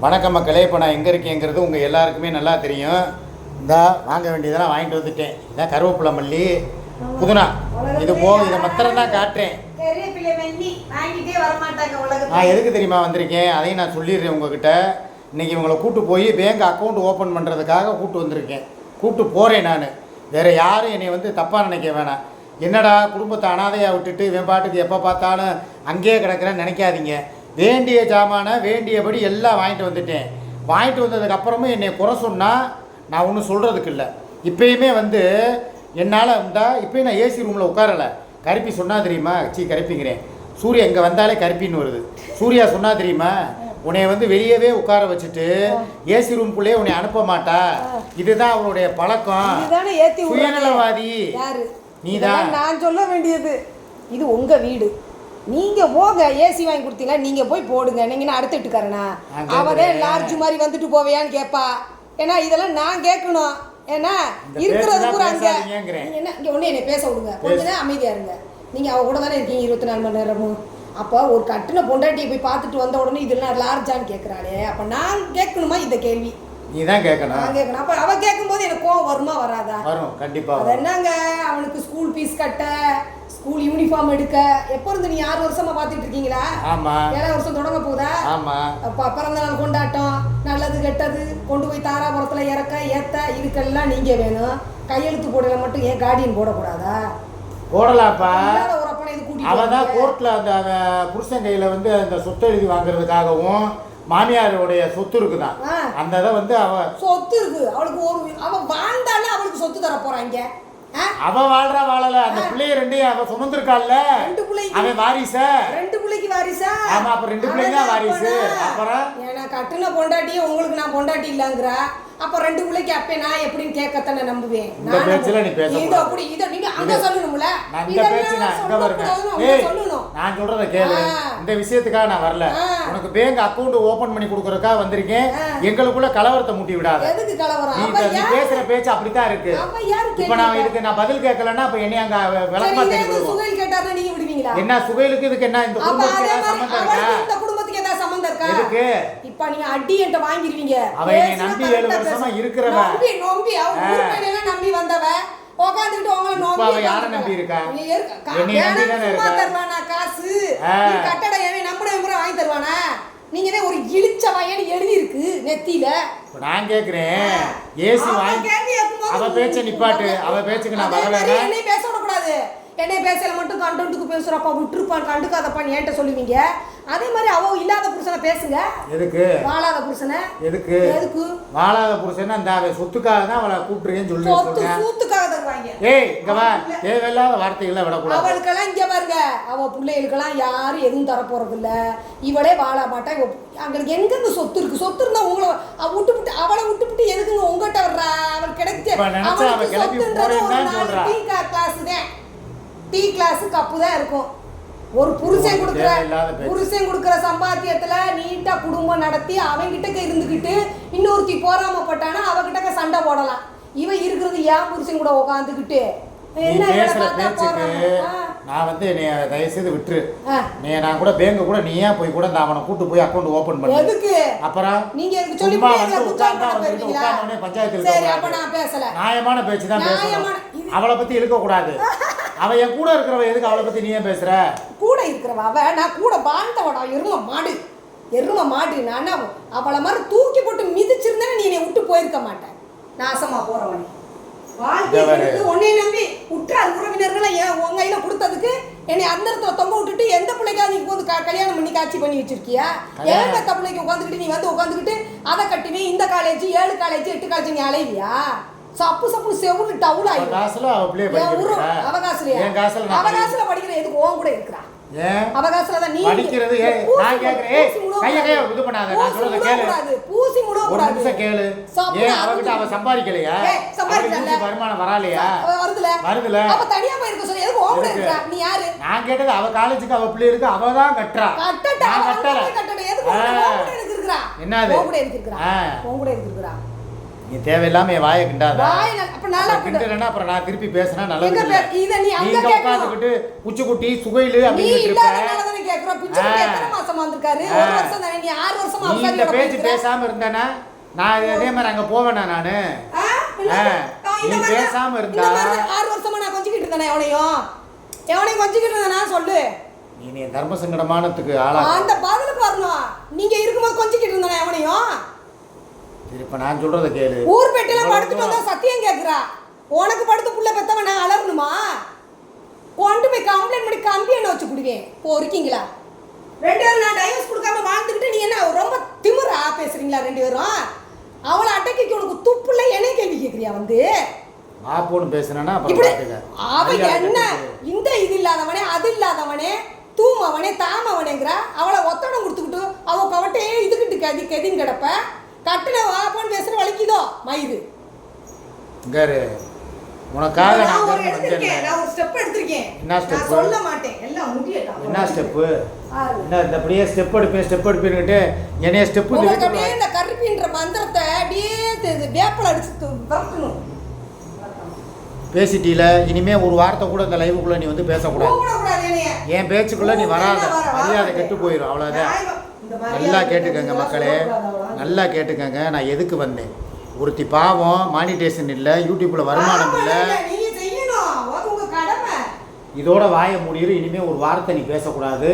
வணக்கம் மக்களே. இப்போ நான் எங்கே இருக்கேங்கிறது உங்கள் எல்லாருக்குமே நல்லா தெரியும். இந்தா வாங்க வேண்டியதெல்லாம் வாங்கிட்டு வந்துட்டேன். இதான் கருவேப்பிலை மல்லி, புதினா, இது போக இதை மத்திரம் தான் காட்டுறேன். நான் எதுக்கு தெரியுமா வந்திருக்கேன், அதையும் நான் சொல்லிடுறேன் உங்ககிட்ட. இன்றைக்கி இவங்களை கூப்பிட்டு போய் பேங்க் அக்கௌண்ட் ஓப்பன் பண்ணுறதுக்காக கூப்பிட்டு வந்திருக்கேன். கூப்பிட்டு போகிறேன் நான். வேறு யாரும் என்னை வந்து தப்பாக நினைக்க வேணாம். என்னடா குடும்பத்தை அனாதையாக விட்டுட்டு இவன் பாட்டுக்கு எப்போ பார்த்தாலும் அங்கேயே கிடக்கிறேன்னு நினைக்காதீங்க. வேண்டிய ஜாமானை வேண்டியபடி எல்லாம் வாங்கிட்டு வந்துட்டேன். வாங்கிட்டு வந்ததுக்கப்புறமும் என்னை குறை சொன்னால் நான் ஒன்றும் சொல்கிறதுக்கு இல்லை. இப்போயுமே வந்து என்னால் இருந்தால் இப்போயும் நான் ஏசி ரூமில் உட்காரலை. கருப்பி சொன்னால் தெரியுமா, கருப்பிங்கிறேன், சூர்யா இங்கே வந்தாலே கருப்பின்னு வருது. சூர்யா சொன்னால் தெரியுமா, உன்னை வந்து வெளியவே உட்கார வச்சுட்டு ஏசி ரூம்குள்ளேயே உன்னை அனுப்ப மாட்டா. இதுதான் அவளுடைய பழக்கம். சுயநலவாதி நீதான். நான் சொல்ல வேண்டியது, இது உங்கள் வீடு, நீங்கள் போங்க. ஏசி வாங்கி கொடுத்தீங்களா, நீங்கள் போய் போடுங்க. நீங்கள் அடுத்த வீட்டுக்காரனா, அவரே லார்ஜ் மாதிரி வந்துட்டு போவையான்னு கேட்பா. ஏன்னா இதெல்லாம் நான் கேட்கணும். ஏன்னா இருக்கிறது பூரா அங்கே என்ன இங்கே ஒன்று என்னை பேச விடுங்க, கொஞ்ச நேரம் அமைதியாக இருங்க. நீங்கள் அவ கூட தானே இருக்கீங்க 24 மணி நேரமும். அப்போ ஒரு கட்டின பொண்டாட்டியை போய் பார்த்துட்டு வந்த உடனே இதெல்லாம் லார்ஜான்னு கேட்குறாளே, அப்போ நான் கேட்கணுமா இந்த கேள்வி? நீ தான் கேட்கணும். நான் கேட்கணும். அப்போ அவள் கேட்கும்போது எனக்கு கோவம் வருமா வராதா? வரும், கண்டிப்பாக. அது என்னங்க, அவனுக்கு ஸ்கூல் ஃபீஸ் கட்ட, ஸ்கூல் யூனிஃபார்ம் எடுக்க, எப்போ இருந்து நீ 6 வருஷமா பார்த்துட்டு இருக்கீங்களா? ஆமாம். 7 வருஷம் தொடங்க போதா? ஆமாம். அப்போ பிறந்த நாள் கொண்டாட்டம், நல்லது கெட்டது கொண்டு போய் தாராபுரத்தில் இறக்க ஏற்ற இதுக்கெல்லாம் நீங்கள் வேணும். கையெழுத்து போடல மட்டும் ஏன் கார்டியன் போடக்கூடாதா? போடலாப்பா. ஒரு அப்பனை இது கூட்டி அவன் தான் கோர்ட்டில் அந்த புருஷன் கையில் வந்து அந்த சொத்து எழுதி வாங்குறதுக்காகவும் மாமியாருடைய சொத்து இருக்குதான். அந்த இதை வந்து அவ சொத்து இருக்கு அவளுக்கு. அவ வாழ்ந்தாலும் அவளுக்கு சொத்து தர போறாங்க. அவ வாழ்றா வாழல, அந்த பிள்ளைய ரெண்டையும் அவ சுமந்திருக்காள்ல. 2 பிள்ளைக்கு அவன் வாரிசா? 2 பிள்ளைக்கு வாரிசா? ஆமா, அப்ப 2 பிள்ளைங்க வாரிசு. அப்புறம் ஏன்னா கட்டுன பொண்டாட்டியே உங்களுக்கு நான் பொண்டாட்டி இல்லங்கறா. அப்ப 2 பிள்ளைக்கு அப்பே நான் எப்படின்னு கேட்கத்தானே நம்புவேன். இந்த பேச்சுல நீ பேச இது அப்படி இத நீங்க அங்க சொல்லணும்ல. இந்த பேச்சு நான் இங்க வரேன். ஏய், நான் சொல்றத கேளு. இந்த விஷயத்துக்காக நான் வரல. உனக்கு பேங்க் அக்கவுண்ட் ஓபன் பண்ணி கொடுக்கறதுக்காக வந்திருக்கேன். எங்களுக்குள்ள கலவரத்தை மூட்டி விடாத. எதுக்கு கலவரம்? நீ பேசுற பேச்சு அப்படிதான் இருக்கு. இப்ப நான் இதுக்கு நான் பதில் கேட்கலன்னா அப்ப என்னைய அங்க விளக்கமா தெரியும். சுகைல் கேட்டாருன்னா நீங்க விடுவீங்களா? என்ன சுகைலுக்கு இதுக்கு என்ன இந்த குடும்பத்துக்கு ஏதாவது சம்பந்தம் இருக்கா? இந்த குடும்பத்துக்கு ஏதாவது சம்பந்தம் இருக்கா? எதுக்கு? இப்ப நீங்க அடி என்கிட்ட வாங்கிடுவீங்க. அவ என்னை நம்பி 7 வருஷமா இருக்கிறவ. நம்பி அவ ஊர்ல நம்பி வந்தவ உட்காந்துட்டு உங்களை நம்பி. அவ யாரை நம்பி இருக்கா? என்னை நம்பி தானே இருக்கா? தருவானா காசு? கட்டட ஏவே நம்மளே முறை வாங்கி தருவானா? நீங்க ஒரு இழிச்ச வயன்னு எழுதி இருக்கு நெத்தியில. நான் கேக்குறேன், ஏசி வாங்கி அவ பேச்ச நிப்பாட்டு. அவ பேச்சுக்கு நான் வரல. என்னை பேச விடக்கூடாது. என்னை பேசல மட்டும் கண்டென்ட்டுக்கு பேசுறப்பா விட்டுருப்பான் கண்டுக்காதப்பான்னு என்கிட்ட சொல்லுவீங்க. அதே மாதிரி அவ இல்லாத புருஷனை பேசுங்க. எதுக்கு? வாழாத புருஷனை. எதுக்கு? வாழாத புருஷனை அந்த சொத்துக்காக தான் அவளை கூப்பிட்டுருக்கேன்னு சொல்லி சொத்துக்காக தருவாங்க. ஏய் இங்க வா, தேவையில்லாத வார்த்தைகளை விடக்கூடாது. அவளுக்கெல்லாம் இங்க பாருங்க, அவ பிள்ளைகளுக்கெல்லாம் யாரும் எதுவும் தர போறது இல்ல. இவளே வாழ மாட்டா. அவங்களுக்கு எங்க சொத்து இருக்கு? சொத்து இருந்தா உங்களை விட்டுவிட்டு அவளை விட்டுவிட்டு எதுக்குங்க உங்ககிட்ட வர்றா? அவள் கிடைச்ச டீ கிளாஸ் கப்பு தான் இருக்கும். ஒரு புருஷன் கொடுக்குற சம்பாத்தியத்துல நீட்டா குடும்பம் நடத்தி அவங்கிட்ட இருந்துகிட்டு இன்னொருத்தி போராமப்பட்டானா அவகிட்ட சண்டை போடலாம். இவ இருக்கிறது ஏன் புருஷன் கூட உட்காந்துக்கிட்டு நான் வந்து நீ தயவு செய்து விட்டுரு. நீ நான் கூட பேங்க் கூட நீயா போய் கூட அவனை கூட்டு போய் அக்கௌண்ட் ஓபன் பண்ணு. எதுக்கு? அப்புறம் நீங்க எதுக்கு சொல்லி உட்கார்ந்தா பஞ்சாயத்துல நியாயமான பேச்சு தான் பேசணும். அவளை பத்தி இழுக்க கூடாது. அவ என் கூட இருக்கிறவ எதுக்கு அவளை பத்தி நீ ஏன் பேசுற? கூட இருக்கிறவ அவ, நான் கூட வாழ்ந்தவடா. எரும மாடு நான் அவளை மாதிரி தூக்கி போட்டு மிதிச்சிருந்தேன்னு நீ என்னை விட்டு போயிருக்க மாட்டேன். நாசமா போறவன் உன்னை நம்பி உற்றார் உறவினர்களை உங்க கையில கொடுத்ததுக்கு என்னை அந்த இடத்துல தொங்க விட்டுட்டு எந்த பிள்ளைக்காக நீ வந்து கல்யாணம் பண்ணி காட்சி பண்ணி வச்சிருக்கியா? ஏன் பிள்ளைக்கு உட்காந்துக்கிட்டு நீ வந்து உட்காந்துக்கிட்டு அதை கட்டினே இந்த காலேஜ் 7 காலேஜ் 8 காலேஜ் நீ அலைவியா? சப்பு செவுரு டவுல் ஆயிடும். அவகாசல படிக்கிற எதுக்கு உன் கூட இருக்கிறா? அவகாசல தான் நீ படிக்கிறது. நான் கேக்குறேன், கையவே இது பண்ணாத. நான் சொல்றத கேளு. பூசி முட கூடாது. ஒரு நிமிஷம் கேளு. ஏன் அவகிட்ட அவ சம்பாதிக்கலையா? சம்பாதிக்கல. வருமானம் வரலையா? வருதுல. அப்ப தனியா போய் இருக்க சொல்லி எதுக்கு உன் கூட இருக்கற? நீ யாரு? நான் கேட்டது அவ காலேஜுக்கு அவ பிள்ளைகளுக்கு அவ தான் கட்டறா. நான் கட்டற. எதுக்கு உன் கூட இருக்கறா? என்னது? உன் கூட இருக்கறா. உன் கூட இருக்கறா. நீ தேவையில்லாம என் வாயை கிண்டாத. அப்ப நல்லா கிண்டலன்னா அப்புறம் நான் திருப்பி பேசினா நல்லது இத இல்ல. இத நீ அங்க நீங்க உட்கார்ந்துக்கிட்டு குச்சிக்குட்டி சுகையிலு அப்படின்னு இருப்ப. நீ கேக்குற பிச்சை எத்தனை மாசமா வந்திருக்காரு? ஒரு வருஷம் தானே, நீ 6 வருஷமா நீ இந்த பேச்சு பேசாம இருந்தானா நான் அதே மாதிரி அங்க போவேனா நானு? நீ பேசாம இருந்தா 6 வருஷமா நான் கொஞ்சிக்கிட்டு இருந்தேனே எவனையும் கொஞ்சிக்கிட்டு இருந்தேனா சொல்லு. நீ தர்ம சங்கடமானத்துக்கு ஆளா அந்த பதிலுக்கு வரணும். நீங்க இருக்கும்போது கொஞ்சிக்கிட்டு இருந்தேனே எவனையும். சரி இப்ப நான் சொல்றத கேளு. ஊர் பெட்டில படுத்துட்டு வந்தா சத்தியம் கேக்குறா. உனக்கு படுத்து புள்ள பெத்தவன் நான் அலறணுமா? கொண்டு போய் கம்ப்ளைண்ட் பண்ணி கம்பியனை வச்சு குடுவேன். போறீங்களா? 2 பேரும் நான் டைவர்ஸ் கொடுக்காம வாழ்ந்துக்கிட்டு நீ என்ன ரொம்ப திமிரா பேசுறீங்களா 2 பேரும்? அவளை அடக்கிக்கு உனக்கு துப்புல என்ன கேள்வி கேக்குறியா வந்து? மாப்போன்னு பேசுனா அப்புறம் பாத்துக்க. அவ என்ன இந்த இது இல்லாதவனே அது இல்லாதவனே தூமவனே தாமவனேங்கற அவளை ஒத்தடம் கொடுத்துக்கிட்டு அவ கவட்டே இதுக்கிட்டு கதின்னு கிடப்ப கட்டுல வாப்போன்னு பேசுற வலிக்குதோ மயிறு. இங்கரு உனக்காக நான் ஒரு ஸ்டெப் எடுத்திருக்கேன். என்ன ஸ்டெப்? நான் சொல்ல மாட்டேன். எல்லாம் முடியட்டும். என்ன ஸ்டெப்? என்ன இந்த அப்படியே ஸ்டெப் எடுப்பேன்னுட்டு என்னைய ஸ்டெப் உங்களுக்கு அப்படியே இந்த கருப்பின்ற மந்திரத்தை அப்படியே வேப்பல அடிச்சு வரணும். பேசிட்டீல இனிமே ஒரு வார்த்தை கூட இந்த லைவுக்குள்ள நீ வந்து பேசக்கூடாது. என் பேச்சுக்குள்ள நீ வராத, மரியாதை கெட்டு போயிடும். அவ்வளோதான். நல்லா கேட்டுக்கங்க மக்களே, நல்லா கேட்டுக்கங்க. நான் எதுக்கு வந்தேன்? ஒருத்தி பாவம், மானிட்டேஷன் இல்லை, யூடியூப்ல வருமானம் இல்லை, இதோட வாயை முடியிரு. இனிமே ஒரு வார்த்தை நீ பேசக்கூடாது.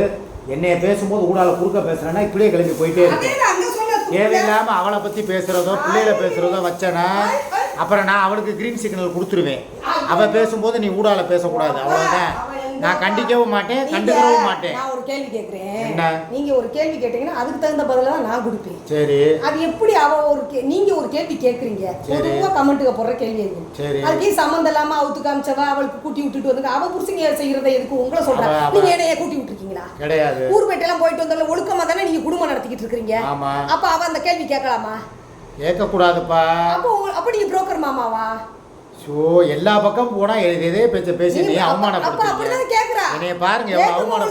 என்னைய பேசும்போது ஊடால குறுக்க பேசுறேன்னா இப்படியே கிளம்பி போயிட்டே இருக்கு. தேவையில்லாம அவளை பத்தி பேசுறதோ பிள்ளைகளை பேசுறதோ வச்சனா அப்புறம் நான் அவளுக்கு கிரீன் சிக்னல் கொடுத்துருவேன். அவ பேசும்போது நீ ஊடால பேசக்கூடாது. அவ்வளவுதான். நான் கண்டிக்கவும் மாட்டேன், கண்டுக்கவும் மாட்டேன். நான் ஒரு கேள்வி கேக்குறேன். என்ன? நீங்க ஒரு கேள்வி கேட்டீங்கன்னா அதுக்கு தகுந்த பதில தான் நான் கொடுப்பேன். சரி. அது எப்படி அவ நீங்க ஒரு கேள்வி கேக்குறீங்க, பொதுவா கமெண்ட்ல போடுற கேள்வி அது. சரி. அதுக்கு சம்பந்தம் இல்லாம அவுத்து காமிச்சவா அவளுக்கு கூட்டி விட்டுட்டு வந்து அவ புருஷங்க செய்யறதை எதுக்கு உங்களை சொல்றா? நீங்க என்னைய கூட்டி விட்டுருக்கீங்களா? கிடையாது. ஊர்பேட்டை எல்லாம் போயிட்டு வந்தாலும் ஒழுக்கமா தானே நீங்க குடும்பம் நடத்திக்கிட்டு இருக்கீங்க. அப்ப அவ அந்த கேள்வி கேட்கலாமா? கேட்க கூடாதுப்பா. அப்ப நீங்க புரோக்கர் மாமாவா? ஸோ எல்லா பக்கம் போனா எதே பேசி நீ அவமானப்படுத்துறீங்க. என்னைய பாருங்க எவ்வளவு அவமானம்.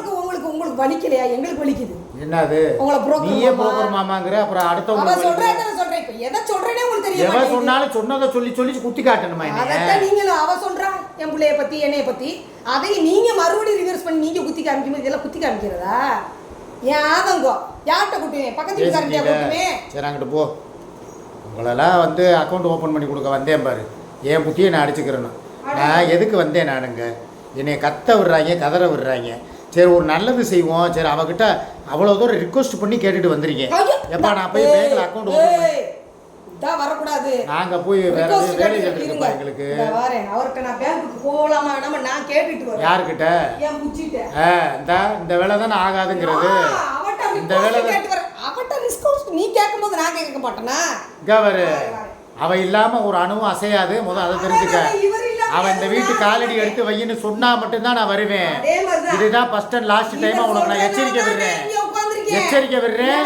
உங்களுக்கு வலிக்கலையா? எங்களுக்கு வலிக்குது. என்னது? உங்களை புரோக்கர் நீயே புரோக்கர் மாமாங்கற அப்புறம் அடுத்தவங்க சொல்றேன் இப்ப எதை சொல்றேனே உங்களுக்கு தெரியல. எவ சொன்னாலும் சொன்னதை சொல்லி குத்தி காட்டணுமா? அத நீங்களும் அவ சொல்றா என் புள்ளைய பத்தி என்னைய பத்தி அதை நீங்க மறுபடியும் ரிவர்ஸ் பண்ணி நீங்க குத்தி காமிக்கும்போது இதெல்லாம் குத்தி காமிக்கிறதா? ஏன் ஆதங்கம் யார்கிட்ட கூட்டுவேன்? பக்கத்து வீட்டுக்காரங்க கூட்டுவேன். சரி அங்கிட்டு போ. உங்களெல்லாம் வந்து அக்கௌண்ட் ஓப்பன் பண்ணி கொடுக்க வந்தேன் பாரு. என் புத்தியை நான் அடிச்சுக்கிறேன்னு. நான் எதுக்கு வந்தேன்? நானுங்க என்னை கத்த விடுறாங்க, கதற விடுறாங்க. சரி ஒரு நல்லது செய்வோம். சரி அவகிட்ட அவ்வளோ தூரம் ரிக்வஸ்ட் பண்ணி கேட்டுட்டு வந்துருக்கீங்க. எப்பா நான் போய் பேங்க்ல அக்கௌண்ட் ஓப்பன் வரக்கூடாது. நாங்க போய் வேற வேலை கேட்டுருக்கோம். எங்களுக்கு அவர்கிட்ட நான் பேங்க்குக்கு போகலாமா நம்ம நான் கேட்டுட்டு வரேன். யார்கிட்ட? என் புச்சிட்ட. இந்த வேலை தானே ஆகாதுங்கிறது. இந்த வேலை அவட்ட ரிஸ்க் நீ கேட்கும்போது நான் கேட்க மாட்டேனா? கவரு அவ இல்லாம ஒரு அணுவும் அசையாது. முதல் அதை தெரிஞ்சுக்க. அவன் இந்த வீட்டு காலடி எடுத்து வையின்னு சொன்னா மட்டும்தான் நான் வருவேன். இதுதான் ஃபர்ஸ்ட் அண்ட் லாஸ்ட் டைமா உனக்கு நான் எச்சரிக்கை விடுறேன்.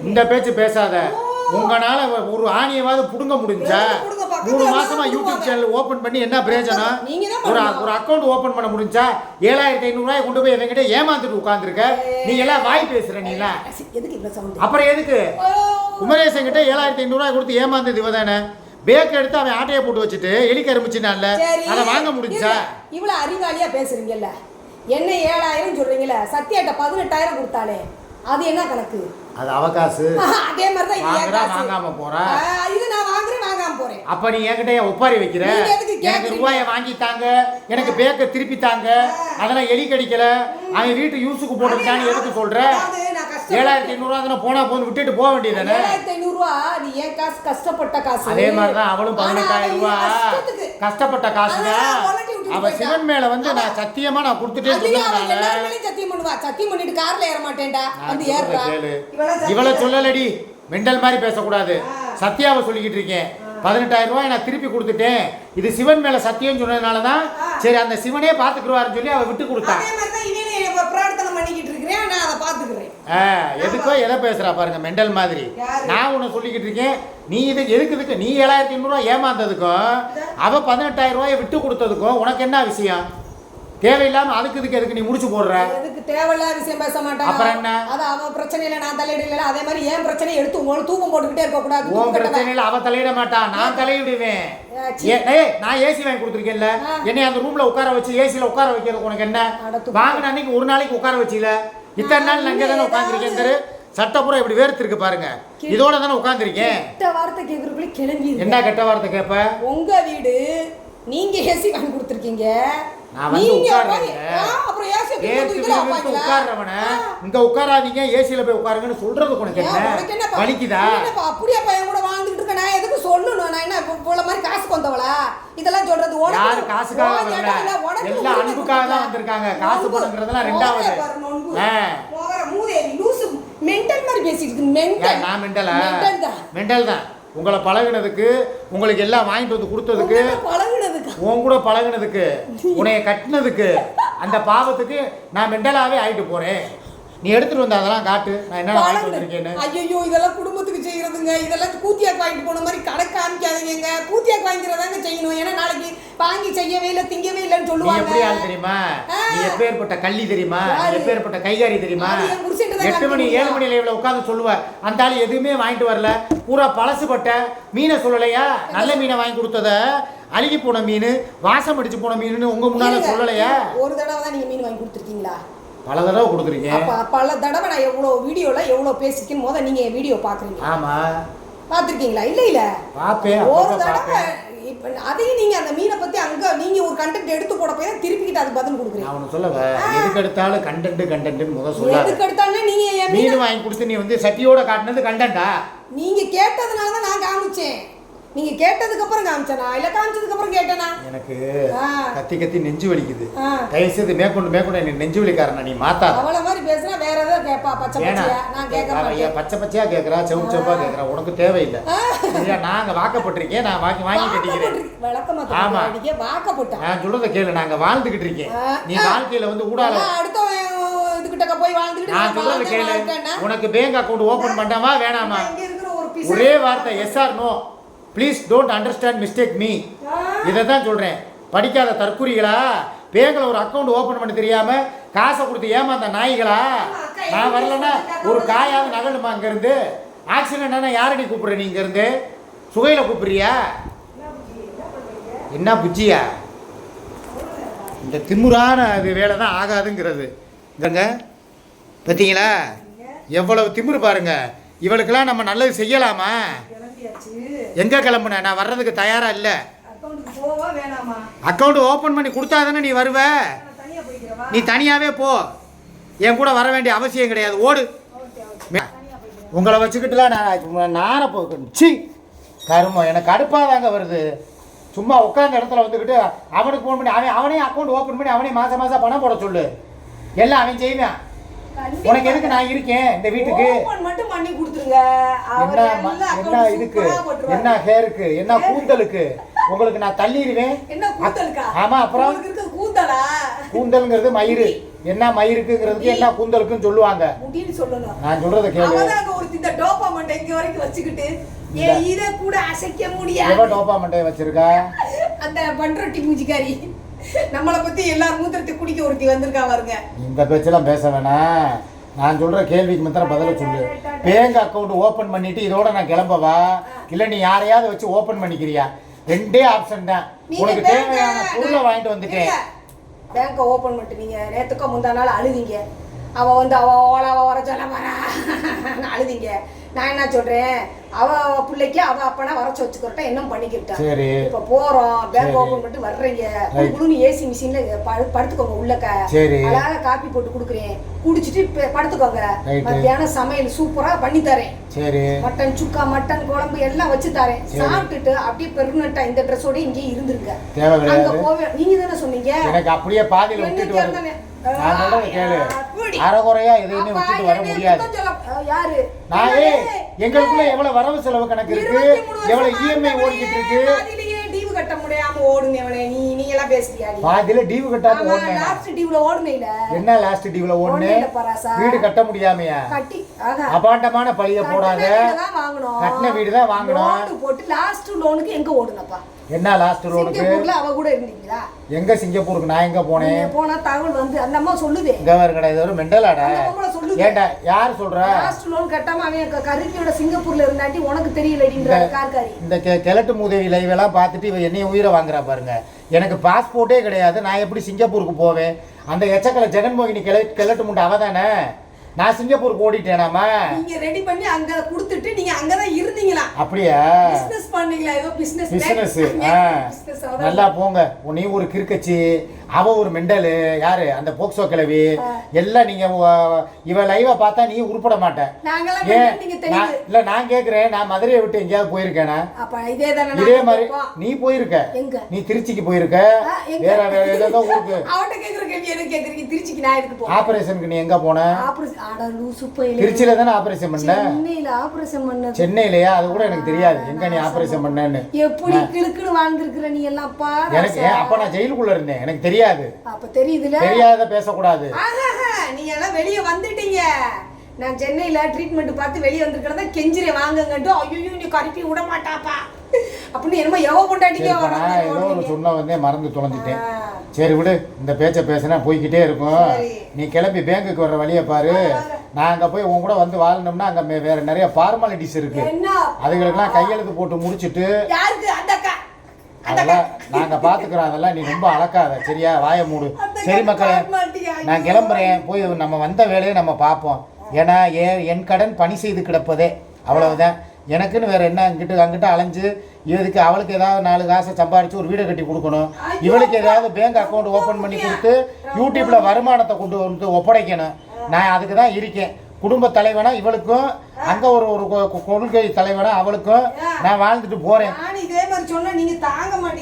இந்த பேச்சு பேசாத. உங்களால ஒரு ஆணியவாது புடுங்க முடிஞ்சா 3 மாசமா யூடியூப் சேனல் ஓபன் பண்ணி என்ன பிரயோஜனம்? ஒரு அக்கௌண்ட் ஓபன் பண்ண முடிஞ்சா 7500 ரூபாய் கொண்டு போய் என்கிட்ட ஏமாந்துட்டு உட்கார்ந்துருக்க. நீ எல்லாம் வாய் பேசுற. நீ எல்லாம் அப்புறம் எதுக்கு குமரேசன் கிட்ட 7500 ரூபாய் கொடுத்து ஏமாந்தது இவதானே? பேக் எடுத்து அவன் ஆட்டையை போட்டு வச்சுட்டு எலி கருமிச்சுனால அதை வாங்க முடிஞ்சா? இவ்வளவு அறிவாளியா பேசுறீங்கல்ல, என்ன 7000 சொல்றீங்கல்ல, சத்யாட்ட 18000 கொடுத்தானே அது என்ன கணக்கு? அது அவகாசு. அதே மாதிரி தான் வாங்குறா வாங்காம போறா. இது நான் வாங்குறேன் வாங்காம போறேன். அப்ப நீ என்கிட்ட ஒப்பாரி வைக்கிற. எனக்கு ரூபாயை வாங்கிட்டாங்க, எனக்கு பேக்க திருப்பி தாங்க, அதெல்லாம் எலி கடிக்கல, அவன் வீட்டு யூஸுக்கு போட்டுட்டான்னு எதுக்கு சொல்ற? 7500 ரூபா போனா போது விட்டுட்டு போக வேண்டியதானே? 7500 ரூபா நீ ஏன் காசு கஷ்டப்பட்ட காசு. அதே மாதிரிதான் அவளும் 18000 ரூபாய் கஷ்டப்பட்ட காசுங்க. அவ சிவன் மேல வந்து நான் சத்தியமா நான் கொடுத்துட்டேன்னு சொன்னதுனால சத்தியம் பண்ணுவா. சத்தியம் பண்ணிட்டு கார்ல ஏற மாட்டேன்டா வந்து ஏறுறா. இவள சொல்லலடி, மெண்டல் மாதிரி பேசக்கூடாது. சத்யாவை சொல்லிக்கிட்டு இருக்கேன். 18000 ரூபாய் நான் திருப்பி கொடுத்துட்டேன். இது சிவன் மேல சத்தியம் சொன்னதுனால தான் சரி அந்த சிவனே பாத்துக்குவாருன்னு சொல்லி அவ விட்டு கொடுத்தா. பிரார்த்தனை பண்ணிக்கிட்டு இருக்கிறேன், நான் அதை பாத்துக்கிறேன். எதுக்கோ எதை பேசுறா பாருங்க மெண்டல் மாதிரி. நான் உன்னை சொல்லிக்கிட்டு இருக்கேன். நீ இது எதுக்கு நீ 7500 ரூபாய் ஏமாந்ததுக்கும் அவ 18000 ரூபாயை விட்டு கொடுத்ததுக்கும் உனக்கு என்ன விஷயம்? தேவையில்லாம அதுக்கு எதுக்கு நீ முடிச்சு போடுற? எதுக்கு தேவையில்லாத விஷயம் பேச மாட்டாங்க. அப்புறம் என்ன? அது அவ பிரச்சனையில நான் தலையிடல, அதே மாதிரி ஏன் பிரச்சனையை எடுத்து உங்களுக்கு தூக்கம் போட்டுக்கிட்டே இருக்க கூடாது. உன் பிரச்சனையில அவ தலையிட மாட்டா, நான் தலையிடுவேன். நான் ஏசி வாங்கி கொடுத்துருக்கேன்ல, என்னை அந்த ரூம்ல உட்கார வச்சு ஏசில உட்கார வைக்கிறது உனக்கு என்ன? வாங்கின அன்னைக்கு ஒரு நாளைக்கு உட்கார வச்சில, இத்தனை நாள் நான் இங்கே தானே உட்காந்துருக்கேன். சட்டப்புறம் இப்படி வேர்த்திருக்கு பாருங்க, இதோட தானே உட்காந்துருக்கேன். கெட்ட வார்த்தை கேட்கறதுக்குள்ள கிளம்பி என்ன கெட்ட வார்த்தை கேட்ப? உங்க வீடு, நீங்க ஏசி வாங்கி கொடுத்துருக்கீங்க, நான் வந்து உட்கார்றவன இங்க உட்காராதீங்க ஏசில போய் உட்காருங்கன்னு சொல்றது உனக்கு என்ன வலிக்குதா? அப்படியே பையன் கூட வாழ்ந்துட்டு இருக்க, நான் எதுக்கு சொல்லணும்? நான் என்ன இவ்வளவு மாதிரி காசுக்கு வந்தவளா? இதெல்லாம் சொல்றது யாரு காசுக்காக வரல, எல்லாம் அன்புக்காக தான் வந்திருக்காங்க. காசு பணங்கிறதெல்லாம் ரெண்டாவது. மூதேவி லூசு மென்டல் மாதிரி பேசிட்டு இருக்கு. மென்டல்? நான் மென்டல் தான். உங்களை பழகுனதுக்கு, உங்களுக்கு எல்லாம் வாங்கிட்டு வந்து கொடுத்ததுக்கு, உன் கூட பழகுனதுக்கு, உன்னைய கட்டினதுக்கு, அந்த பாவத்துக்கு நான் மெண்டலாவே ஆயிட்டு போறேன். நீ எடுத்துட்டு வந்த அதெல்லாம் காட்டு, நான் என்ன வாங்கிட்டு வந்திருக்கேன்னு. ஐயோ, இதெல்லாம் குடும்பத்துக்கு செய்யறதுங்க, இதெல்லாம் கூத்தியாக்கு வாங்கிட்டு போன மாதிரி கடை காமிக்காதீங்க. கூத்தியாக்கு வாங்கிறதாங்க செய்யணும். ஏன்னா நாளைக்கு வாங்கி செய்யவே இல்லை, திங்கவே இல்லைன்னு சொல்லுவாங்க. எப்படி ஆள் தெரியுமா? நீ எப்பேற்பட்ட கள்ளி தெரியுமா? எப்பேற்பட்ட கைகாரி தெரியுமா? 8 மணி 7 மணி லைவ்ல உட்காந்து சொல்லுவ, அந்த ஆள் எதுவுமே வாங்கிட்டு வரல, பூரா பழசுபட்ட மீனை சொல்லலையா? நல்ல மீனை வாங்கி கொடுத்தத அழுகி போன மீன், வாசம் அடிச்சு போன மீன் உங்க முன்னால சொல்லலையா? ஒரு தடவை தான் நீங்க மீன் வாங்கி கொடுத்துருக்கீங்களா? பல தடவை கொடுத்துருக்கீங்க. பல தடவை நான் எவ்வளோ வீடியோவில் எவ்வளோ பேசிக்கணும் போத நீங்கள் என் வீடியோ பார்க்குறீங்க. ஆமாம், பார்த்துருக்கீங்களா? இல்லை பார்ப்பேன். ஒரு தடவை இப்போ அதையும் நீங்கள் அந்த மீனை பற்றி அங்கே நீங்கள் ஒரு கண்டென்ட் எடுத்து போட போய் தான் திருப்பிக்கிட்டு அதுக்கு பதில் கொடுக்குறீங்க. அவனு சொல்லுவேன், எதுக்கு எடுத்தாலும் கண்டென்ட் முதல் சொல்ல. எதுக்கு எடுத்தாலும் நீங்கள் மீன் வாங்கி கொடுத்து நீ வந்து சட்டியோட காட்டினது கண்டென்ட்டா? நீங்கள் கேட்டதுனால தான் நான் காமிச்சேன். நீங்க கேட்டதுக்கு அப்புறம் காமிச்சனா இல்ல காமிச்சதுக்கு அப்புறம் கேட்டனா? எனக்கு கத்தி நெஞ்சு வலிக்குது. தயவு செய்து மேற்கொண்டு என்ன நெஞ்சு வலிக்காரனா நீ மாத்தா. அவள மாதிரி பேசினா வேற ஏதோ கேப்பா. பச்சை பச்சையா நான் கேட்க மாட்டேன். பச்சை பச்சையா கேக்குறா, செவப்பா கேக்குறா. உனக்கு தேவையில்லை. சரியா? நாங்க வாக்கப்பட்டிருக்கேன், நான் வாங்கி கட்டிக்கிறேன். விளக்கமா அடிக்க வாக்கப்பட்டேன். நான் சொல்றத கேளு, நாங்க வாழ்ந்துகிட்டு இருக்கேன். நீ வாழ்க்கையில வந்து ஊடால அடுத்த இதுகிட்ட போய் வாழ்ந்துட்டு நான் சொல்றத கேளு. உனக்கு பேங்க் அக்கவுண்ட் ஓபன் பண்ணாமா வேணாமா? ஒரே வார்த்தை yes or no. Please don't understand mistake me. இதை தான் சொல்கிறேன். படிக்காத தற்குறிகளா, பேங்கில் ஒரு அக்கௌண்ட் ஓப்பன் பண்ண தெரியாமல் காசை கொடுத்து ஏமாந்த நாய்களா? நான் வரலன்னா ஒரு காயாவது நகலுமா? இங்கேருந்து ஆக்சிடென்ட் ஆனால் யாரடி கூப்பிட்ற? நீ இங்கேருந்து சுகையில் கூப்பிட்றியா? என்ன புஜ்ஜியா? இந்த திமுறான அது வேலை தான் ஆகாதுங்கிறது. இங்க பார்த்தீங்களா எவ்வளவு திமுரு பாருங்க. இவளுக்கெல்லாம் நம்ம நல்லது செய்யலாமா? எங்க கிளம்புன? நான் வர்றதுக்கு தயாரா இல்ல. அக்கௌண்ட் ஓபன் பண்ணி கொடுத்தா தானே நீ வருவ. நீ தனியாவே போ, என் கூட வர வேண்டிய அவசியம் கிடையாது. ஓடு. உங்களை வச்சுக்கிட்டுலாம் நார போச்சு கருமம். எனக்கு அடுப்பாதாங்க வருது. சும்மா உட்காந்த இடத்துல வந்துக்கிட்டு அவனுக்கு ஃபோன் பண்ணி அவனே அக்கௌண்ட் ஓப்பன் பண்ணி அவனே மாதம் பணம் போட சொல்லு. எல்லாம் அவன் செய்வேன். உனக்கு எதுக்கு நான் இருக்கேன் இந்த வீட்டுக்கு? மட்டும் பண்ணி கொடுத்துருங்க. என்ன இதுக்கு, என்ன ஹேருக்கு, என்ன கூந்தலுக்கு உங்களுக்கு நான் தள்ளிடுவேன். ஆமா, அப்புறம் கூந்தல்ங்கிறது மயிறு. என்ன மயிருக்குங்கிறதுக்கு என்ன கூந்தலுக்குன்னு சொல்லுவாங்க. நான் சொல்றத கேளு. இத கூட அசைக்க முடியாது. எவ டோபாமண்டை வச்சிருக்கா? அந்த பண்ரொட்டி மூஞ்சிக்காரி நம்மளை பத்தி எல்லாரும் மூத்திரத்தை குடிக்க ஒருத்தி வந்திருக்கா பாருங்க. இந்த பேச்செல்லாம் பேச வேணாம். நான் சொல்ற கேள்விக்கு மாத்திரம் பதில சொல்லு. பேங்க் அக்கௌண்ட் ஓபன் பண்ணிட்டு இதோட நான் கிளம்பவா இல்ல நீ யாரையாவது வச்சு ஓபன் பண்ணிக்கிறியா? ரெண்டே ஆப்ஷன் தான். உனக்கு தேவையான பொருளை வாங்கிட்டு வந்துட்டேன். பேங்க் ஓபன் பண்ணிட்டு நீங்க நேத்துக்கு முந்தா நாள் அழுதீங்க. அவ வந்து அவ வர சொல்ல வரா அழுதீங்க. நான் என்ன சொல்றேன், அவ பிள்ளைக்கு அவ அப்பனா வரைச்சு வச்சுக்கிறட்டா என்ன பண்ணிக்கிட்டா. இப்ப போறோம், பேங்க் ஓபன் பண்ணிட்டு வர்றீங்க. குளுன்னு ஏசி மிஷின்ல படுத்துக்கோங்க. உள்ளக்க அழகா காப்பி போட்டு குடுக்குறேன், குடிச்சிட்டு படுத்துக்கோங்க. மத்தியானம் சமையல் சூப்பரா பண்ணி தரேன். மட்டன் சுக்கா, மட்டன் குழம்பு எல்லாம் வச்சு தரேன். சாப்பிட்டுட்டு அப்படியே பெருநட்டா இந்த ட்ரெஸ்ஸோட இங்கே இருந்துருங்க. அங்க போவே நீங்க தானே சொன்னீங்க. எனக்கு அப்படியே பாதியில விட்டுட்டு வர. நான் சொல்றத கேளு. அறகுறையா எதையுமே விட்டுட்டு வர முடியாது. யாரு நாயே? எங்களுக்குள்ள எவ்வளவு வரவு செலவு கணக்கு இருக்கு, எவ்வளவு இஎம்ஐ ஓடிக்கிட்டு இருக்கு. டிவி கட்ட முடியாம ஓடுங்க. நீங்க எல்லாம் பேசிட்டியா நீ பாதியில டியூ கட்டாம ஓடுனேன் லாஸ்ட் டியூல ஓடுனேல என்ன லாஸ்ட் டியூல ஓடுனே வீடு கட்ட முடியாமையா கட்டி அபாண்டமான பழிய போடாத கட்டின வீடு தான் வாங்கணும் லோன் போட்டு லாஸ்ட் லோனுக்கு எங்க ஓடுனப்பா என்ன லாஸ்ட் லோனுக்கு சிங்கப்பூர்ல அவ கூட இருந்தீங்களா எங்க சிங்கப்பூருக்கு நான் எங்க போனேன் போனா தகவல் வந்து அந்த அம்மா சொல்லுதே இங்க வேற கிடையாது ஒரு மெண்டலாடா ஏண்டா யார் சொல்றா லாஸ்ட் லோன் கட்டாம அவன் கருக்கியோட சிங்கப்பூர்ல இருந்தாண்டி உனக்கு தெரியலடின்ற கார்காரி இந்த கிழட்டு மூதேவி லைவ் எல்லாம் பார்த்துட்டு இவ என்னைய உயிரை வாங்குறா பாருங்க எனக்கு பாஸ்போர்ட்டே கிடையாது நான் எப்படி சிங்கப்பூருக்கு போவேன் அந்த எச்சக்கலை ஜெகன்மோகினி கிழட்டு முண்டை அவதானே நான் சிங்கப்பூருக்கு ஓடிட்டேனாமா நீங்க ரெடி பண்ணி அங்க கொடுத்துட்டு நீங்க அங்கதான் இருந்தீங்களா அப்படியா பிசினஸ் பண்ணீங்களா ஏதோ பிசினஸ் நல்லா போங்க நீ ஒரு கிறுக்கச்சி அவ ஒரு மெண்டலு யாரு அந்த போக்சோ கிழவி எல்லாம் நீங்க இவ லைவா பார்த்தா நீ உருப்பட மாட்டேன் இல்ல நான் கேக்குறேன் நான் மதுரையை விட்டு எங்கேயாவது போயிருக்கேனா இதே மாதிரி நீ போயிருக்க நீ திருச்சிக்கு போயிருக்க வேற வேற ஏதோ ஊருக்கு ஆபரேஷனுக்கு நீ எங்க போன திருச்சியில தானே ஆபரேஷன் பண்ண சென்னையிலயா அது கூட எனக்கு தெரியாது எங்க நீ ஆபரேஷன் பண்ணேன்னு எப்படி கிளுக்குன்னு வாழ்ந்திருக்கிற நீ எல்லாம் எனக்கு அப்ப நான் ஜெயிலுக்குள்ள இருந்தேன் எனக்கு தெரியாது அப்ப தெரியுதுல தெரியாத பேசக்கூடாது நீங்க எல்லாம் வெளிய வந்துட்டீங்க நான் சென்னையில ட்ரீட்மெண்ட் பார்த்து வெளிய வந்திருக்கிறத கெஞ்சிரே வாங்கங்கட்டு ஐயோ நீ கரிப்பி விட மாட்டாப்பா அப்படின்னு என்னமோ எவ போட்டாட்டிங்க ஏதோ ஒரு சொன்ன வந்தே மறந்து தொலைஞ்சிட்டேன் சரி விடு இந்த பேச்ச பேசினா போய்கிட்டே இருக்கும் நீ கிளம்பி பேங்குக்கு வர்ற வழியை பாரு நான் அங்க போய் உன் கூட வந்து வாழணும்னா அங்க வேற நிறைய ஃபார்மாலிட்டிஸ் இருக்கு அதுகளுக்கெல்லாம் கையெழுத்து போட்டு முடிச்சிட்டு அதெல்லாம் நாங்க பாத்துக்கிறோம் அதெல்லாம் நீ ரொம்ப அளக்காத சரியா வாய மூடு சரி மக்களே நான் கிளம்புறேன் போய் நம்ம வந்த வேலையை நம்ம பார்ப்போம் ஏன்னா என் கடன் பணி செய்து கிடப்பதே அவ்வளவுதான் எனக்குன்னு வேற என்ன அங்கிட்டு அலைஞ்சு இதுக்கு அவளுக்கு ஏதாவது 4 காசை சம்பாரிச்சு ஒரு வீடை கட்டி கொடுக்கணும் இவளுக்கு ஏதாவது பேங்க் அக்கௌண்ட் ஓப்பன் பண்ணி கொடுத்து யூடியூப்ல வருமானத்தை கொண்டு வந்து ஒப்படைக்கணும் நான் அதுக்கு தான் இருக்கேன் குடும்ப தலைவனா இவளுக்கும் அங்க ஒரு கொள்கை தலைவனா அவளுக்கும் நான் வாழ்ந்துட்டு போறேன்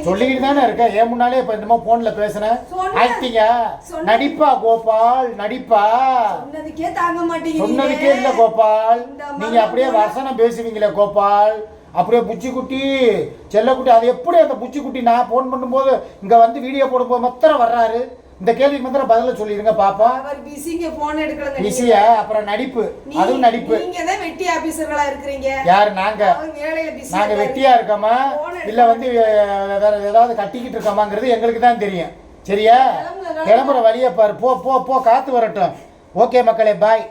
சொல்லிக்கிட்டு தானே இருக்கேன் ஏன் முன்னாலே இப்ப இந்த மாதிரி போன்ல பேசுனேன் ஆக்டிங்கா நடிப்பா கோபால் நடிப்பா சொன்னதுக்கே இல்ல கோபால் நீங்க அப்படியே வசனம் பேசுவீங்களே கோபால் அப்படியே புச்சிக்குட்டி செல்லக்குட்டி அது எப்படி அந்த புச்சிக்குட்டி நான் போன் பண்ணும்போது இங்க வந்து வீடியோ போடும்போது மாத்திரம் வர்றாரு இந்த கேள்விக்கு மாத்திரம் பதில சொல்லிருங்க பாப்பா அவர் பிஸிங்க போன் எடுக்கலங்க பிஸியா அப்புறம் நடிப்பு அதுவும் நடிப்பு நீங்க தான் வெட்டி ஆபீசர்களா இருக்கீங்க யார் நாங்க வெட்டியா இருக்கோமா இல்ல வந்து வேற ஏதாவது கட்டிக்கிட்டு இருக்கோமாங்கிறது எங்களுக்கு தான் தெரியும் சரியா கிளம்புற வழியை பாரு போ காத்து வரட்டும் ஓகே மக்களே பாய்